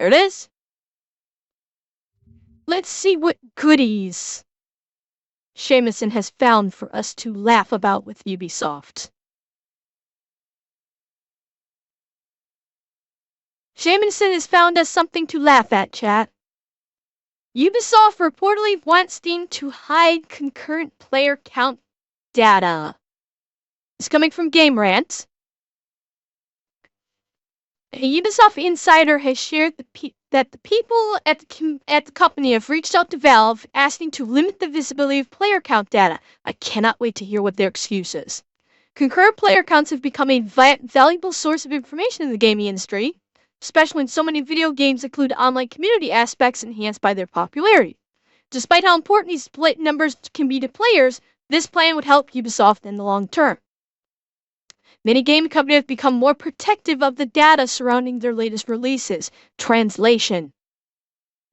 There it is. Let's see what goodies Shamison has found for us to laugh about with Ubisoft. Shamison has found us something to laugh at, chat. Ubisoft reportedly wants Steam to hide concurrent player count data. It's coming from Game Rant. A Ubisoft insider has shared that the people at the company have reached out to Valve asking to limit the visibility of player count data. I cannot wait to hear what their excuse is. Concurrent player counts have become a valuable source of information in the gaming industry, especially when so many video games include online community aspects enhanced by their popularity. Despite how important these split numbers can be to players, this plan would help Ubisoft in the long term. Many game companies have become more protective of the data surrounding their latest releases. Translation.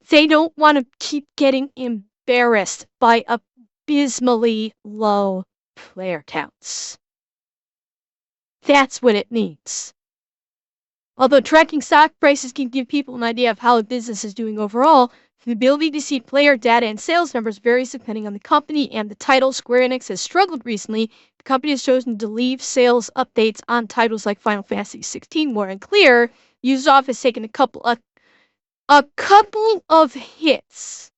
They don't want to keep getting embarrassed by abysmally low player counts. That's what it means. Although tracking stock prices can give people an idea of how a business is doing overall, the ability to see player data and sales numbers varies depending on the company and the title. Square Enix has struggled recently. The company has chosen to leave sales updates on titles like Final Fantasy XVI more unclear. Ubisoft has taken a couple of hits.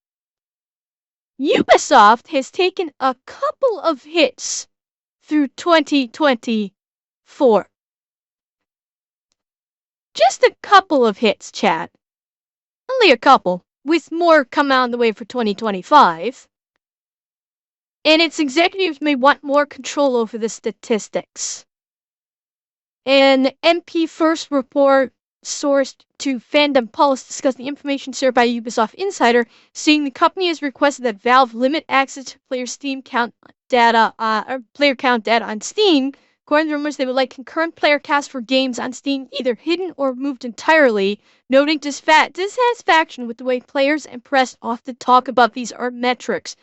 Ubisoft has taken a couple of hits through 2024. Just a couple of hits, chat. Only a couple, with more coming on the way for 2025. And its executives may want more control over the statistics. An MP First report sourced to Fandom Pulse discussed the information shared by Ubisoft Insider, saying the company has requested that Valve limit access to player count data on Steam. According to rumors, they would like concurrent player counts for games on Steam either hidden or removed entirely, noting dissatisfaction with the way players and press often talk about these metrics.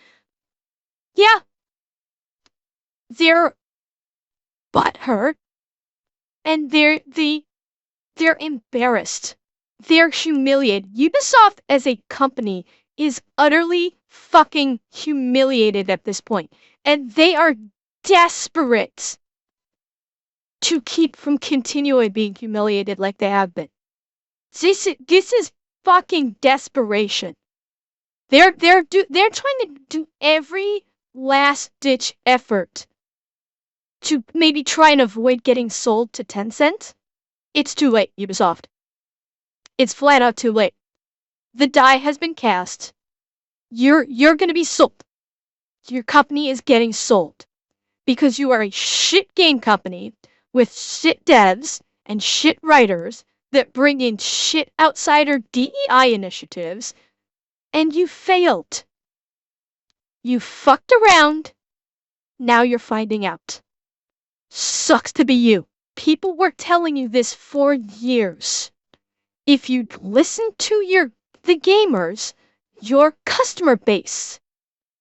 Yeah, they're butthurt, and they're embarrassed. They're humiliated. Ubisoft as a company is utterly fucking humiliated at this point, and they are desperate to keep from continually being humiliated like they have been. This is fucking desperation. They're trying to do every last-ditch effort to maybe try and avoid getting sold to Tencent. It's too late, Ubisoft. It's flat out too late. The die has been cast. You're gonna be sold. Your company is getting sold. Because you are a shit game company with shit devs and shit writers that bring in shit outsider DEI initiatives, and you failed. You fucked around, now you're finding out. Sucks to be you. People were telling you this for years. If you'd listen to the gamers, your customer base,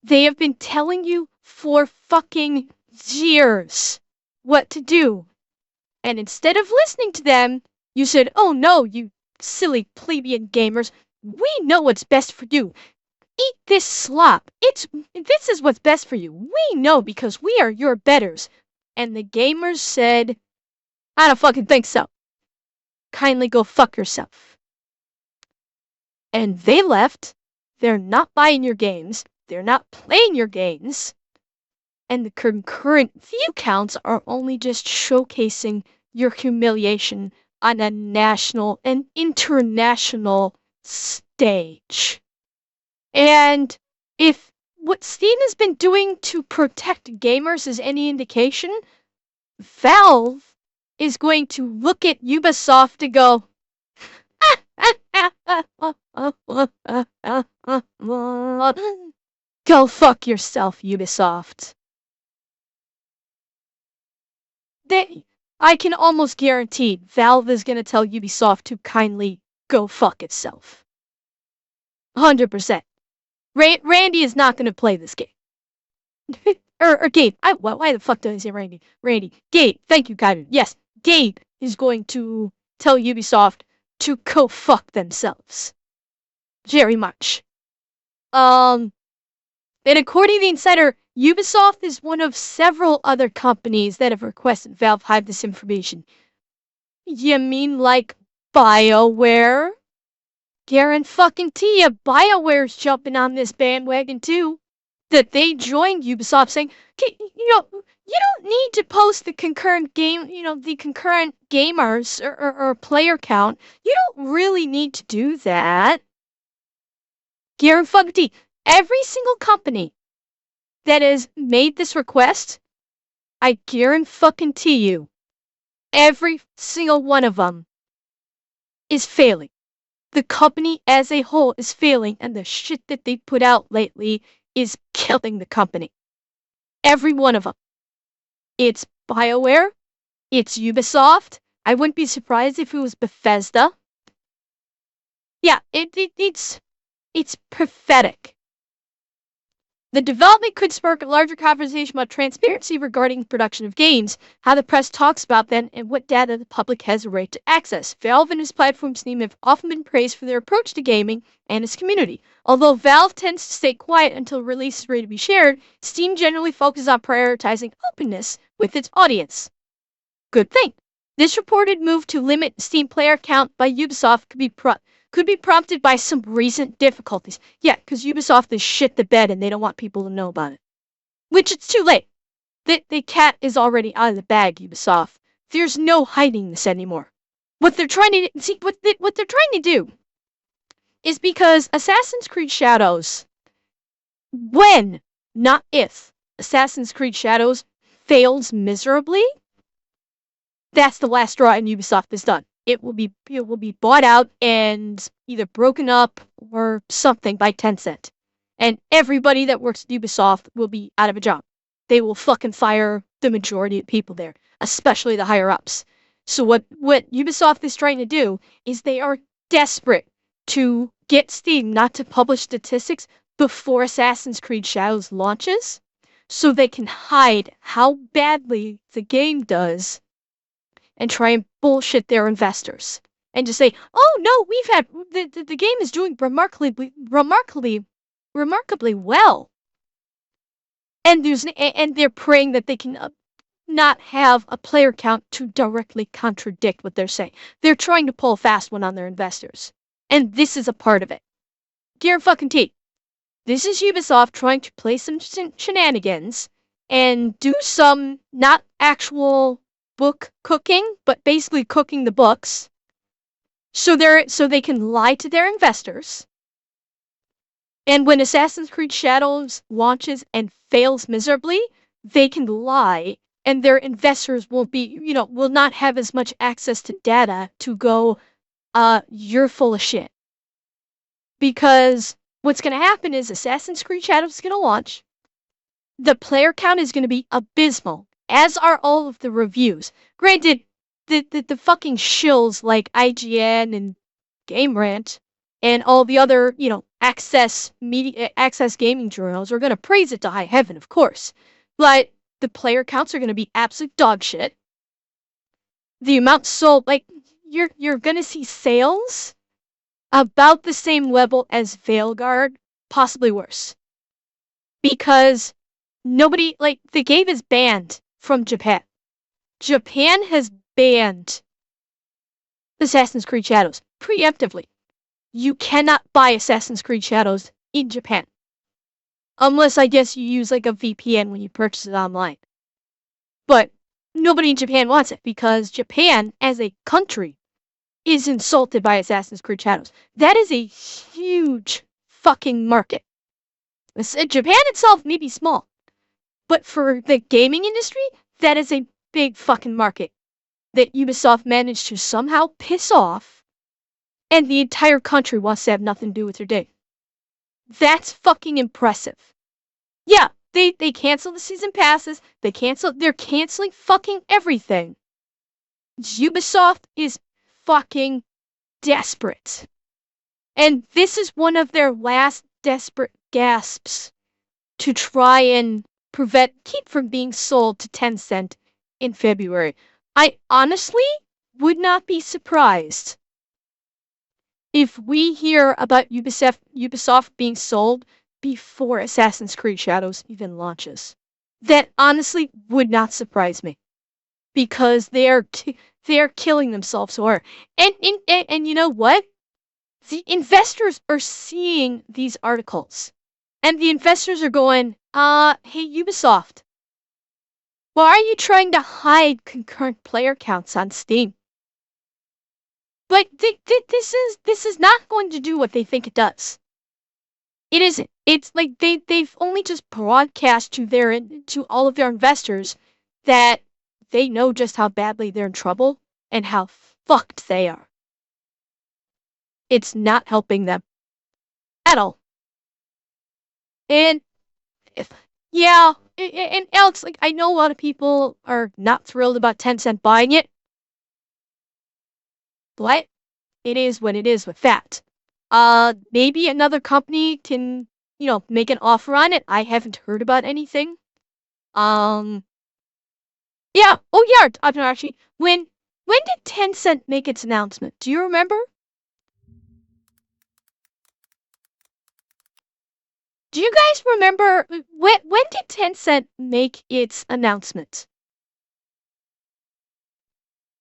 they have been telling you for fucking years what to do. And instead of listening to them, you said, oh no, you silly plebeian gamers, we know what's best for you. Eat this slop. This is what's best for you. We know because we are your betters. And the gamers said, I don't fucking think so. Kindly go fuck yourself. And they left. They're not buying your games. They're not playing your games. And the concurrent view counts are only just showcasing your humiliation on a national and international stage. And if what Steam has been doing to protect gamers is any indication, Valve is going to look at Ubisoft and go, go fuck yourself, Ubisoft. I can almost guarantee Valve is going to tell Ubisoft to kindly go fuck itself. 100%. Randy is not going to play this game. or Gabe. Why the fuck did I say Randy? Randy. Gabe. Thank you, Gabe. Yes, Gabe is going to tell Ubisoft to go fuck themselves. Very much. And according to the insider, Ubisoft is one of several other companies that have requested Valve hide this information. You mean like BioWare? Guarantee ya BioWare's jumping on this bandwagon too. That they joined Ubisoft saying, you don't need to post the concurrent game, the concurrent gamers or player count. You don't really need to do that. Guarantee every single company that has made this request, I guarantee you, every single one of them is failing. The company as a whole is failing, and the shit that they put out lately is killing the company. Every one of them. It's BioWare. It's Ubisoft. I wouldn't be surprised if it was Bethesda. Yeah, it's pathetic. The development could spark a larger conversation about transparency regarding production of games, how the press talks about them, and what data the public has a right to access. Valve and its platform Steam have often been praised for their approach to gaming and its community. Although Valve tends to stay quiet until release is ready to be shared, Steam generally focuses on prioritizing openness with its audience. Good thing. This reported move to limit Steam player count by Ubisoft could be prompted by some recent difficulties. Yeah, because Ubisoft is shit the bed and they don't want people to know about it. Which it's too late. The cat is already out of the bag, Ubisoft. There's no hiding this anymore. What they're trying to do is because Assassin's Creed Shadows, when, not if, Assassin's Creed Shadows fails miserably, that's the last straw and Ubisoft is done. It will be bought out and either broken up or something by Tencent. And everybody that works at Ubisoft will be out of a job. They will fucking fire the majority of people there, especially the higher ups. So what Ubisoft is trying to do is they are desperate to get Steam not to publish statistics before Assassin's Creed Shadows launches, so they can hide how badly the game does and try and bullshit their investors. And just say, oh no, we've had, the game is doing remarkably well. And they're praying that they can not have a player count to directly contradict what they're saying. They're trying to pull a fast one on their investors. And this is a part of it. Guarantee. This is Ubisoft trying to play some shenanigans and do some not actual book cooking, but basically cooking the books, so they can lie to their investors. And when Assassin's Creed Shadows launches and fails miserably, they can lie, and their investors will not have as much access to data to go, you're full of shit. Because what's going to happen is Assassin's Creed Shadows is going to launch. The player count is going to be abysmal, as are all of the reviews. Granted, the fucking shills like IGN and Game Rant and all the other, access gaming journals are going to praise it to high heaven, of course. But the player counts are going to be absolute dog shit. The amount sold, you're going to see sales about the same level as Veilguard, possibly worse. Because the game is banned from Japan. Japan has banned Assassin's Creed Shadows preemptively. You cannot buy Assassin's Creed Shadows in Japan. Unless, I guess, you use a VPN when you purchase it online. But nobody in Japan wants it because Japan, as a country, is insulted by Assassin's Creed Shadows. That is a huge fucking market. Japan itself may be small, but for the gaming industry, that is a big fucking market that Ubisoft managed to somehow piss off, and the entire country wants to have nothing to do with their day. That's fucking impressive. Yeah, they canceled the season passes, they're canceling fucking everything. Ubisoft is fucking desperate. And this is one of their last desperate gasps to try and keep from being sold to Tencent in February. I honestly would not be surprised if we hear about Ubisoft being sold before Assassin's Creed Shadows even launches. That honestly would not surprise me because they are killing themselves so hard. And you know what? The investors are seeing these articles, and the investors are going, hey Ubisoft, why are you trying to hide concurrent player counts on Steam? But this is not going to do what they think it does. It isn't. It's like they've only just broadcast to all of their investors that they know just how badly they're in trouble and how fucked they are. It's not helping them at all. And if, yeah, and Alex, like I know a lot of people are not thrilled about Tencent buying it, but it is what it is with that. Maybe another company can, make an offer on it. I haven't heard about anything. Um, yeah. Oh, yeah. I'm actually. When did Tencent make its announcement? Do you remember? Do you guys remember when did Tencent make its announcement?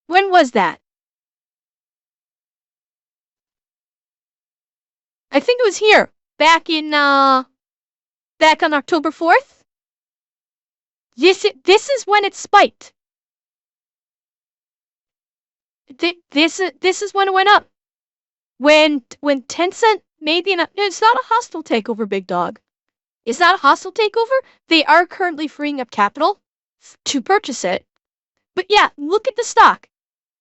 When was that? I think it was here back on October 4th. This is when it spiked. This is when it went up. When Tencent made the announcement, it's not a hostile takeover, big dog. It's not a hostile takeover. They are currently freeing up capital to purchase it. But yeah, look at the stock.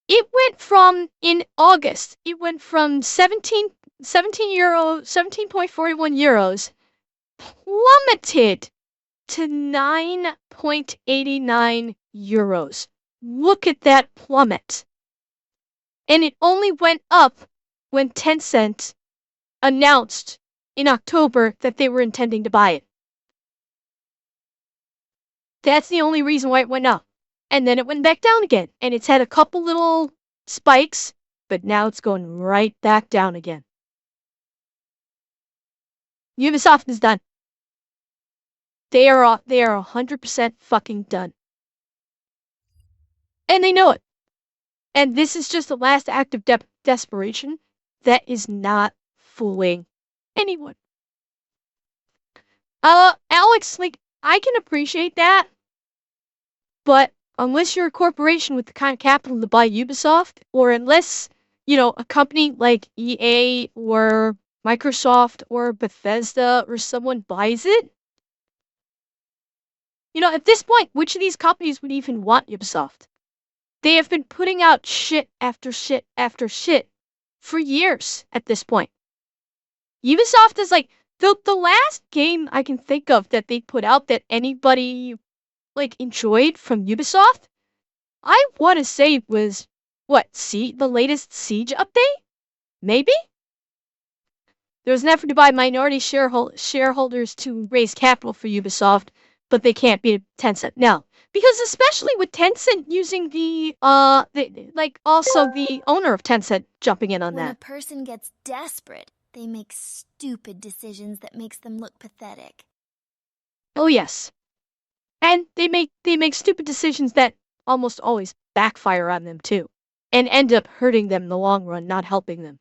It went from, in August, it went from 17.41 euros, plummeted to 9.89 euros. Look at that plummet. And it only went up when Tencent announced in October that they were intending to buy it. That's the only reason why it went up. And then it went back down again. And it's had a couple little spikes, but now it's going right back down again. Ubisoft is done. They are 100% fucking done. And they know it. And this is just the last act of desperation that is not fooling anyone. Alex, like, I can appreciate that, but unless you're a corporation with the kind of capital to buy Ubisoft, or unless, a company like EA or Microsoft or Bethesda or someone buys it, at this point, which of these companies would even want Ubisoft? They have been putting out shit after shit after shit for years at this point. Ubisoft is like, the last game I can think of that they put out that anybody, like, enjoyed from Ubisoft, I want to say was, the latest Siege update? Maybe? There was an effort to buy minority shareholders to raise capital for Ubisoft, but they can't beat Tencent. No. Because especially with Tencent using also the owner of Tencent jumping in on that. When a person gets desperate, they make stupid decisions that makes them look pathetic. Oh yes. And they make stupid decisions that almost always backfire on them too, and end up hurting them in the long run, not helping them.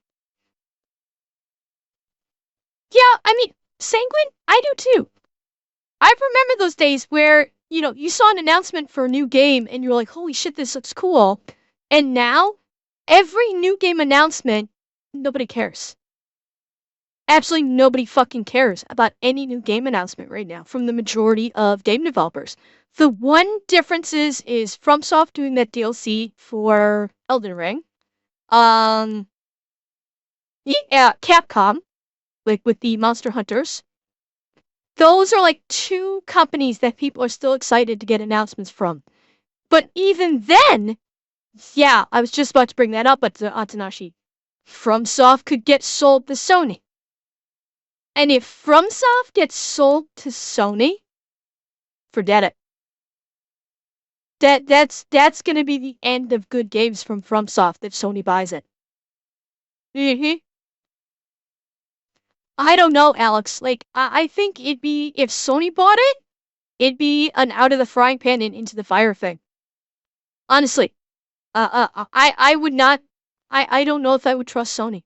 Yeah, I mean, Sanguine, I do too. I remember those days where, you saw an announcement for a new game and you're like, holy shit, this looks cool. And now, every new game announcement, nobody cares. Absolutely nobody fucking cares about any new game announcement right now from the majority of game developers. The one difference is FromSoft doing that DLC for Elden Ring. Yeah, Capcom, like with the Monster Hunters. Those are like two companies that people are still excited to get announcements from. But even then, yeah, I was just about to bring that up, but Atanashi, FromSoft could get sold to Sony. And if FromSoft gets sold to Sony, forget it. That's gonna be the end of good games from FromSoft if Sony buys it. I don't know, Alex. Like, I think it'd be, if Sony bought it, it'd be an out of the frying pan and into the fire thing. Honestly, I would not, I don't know if I would trust Sony.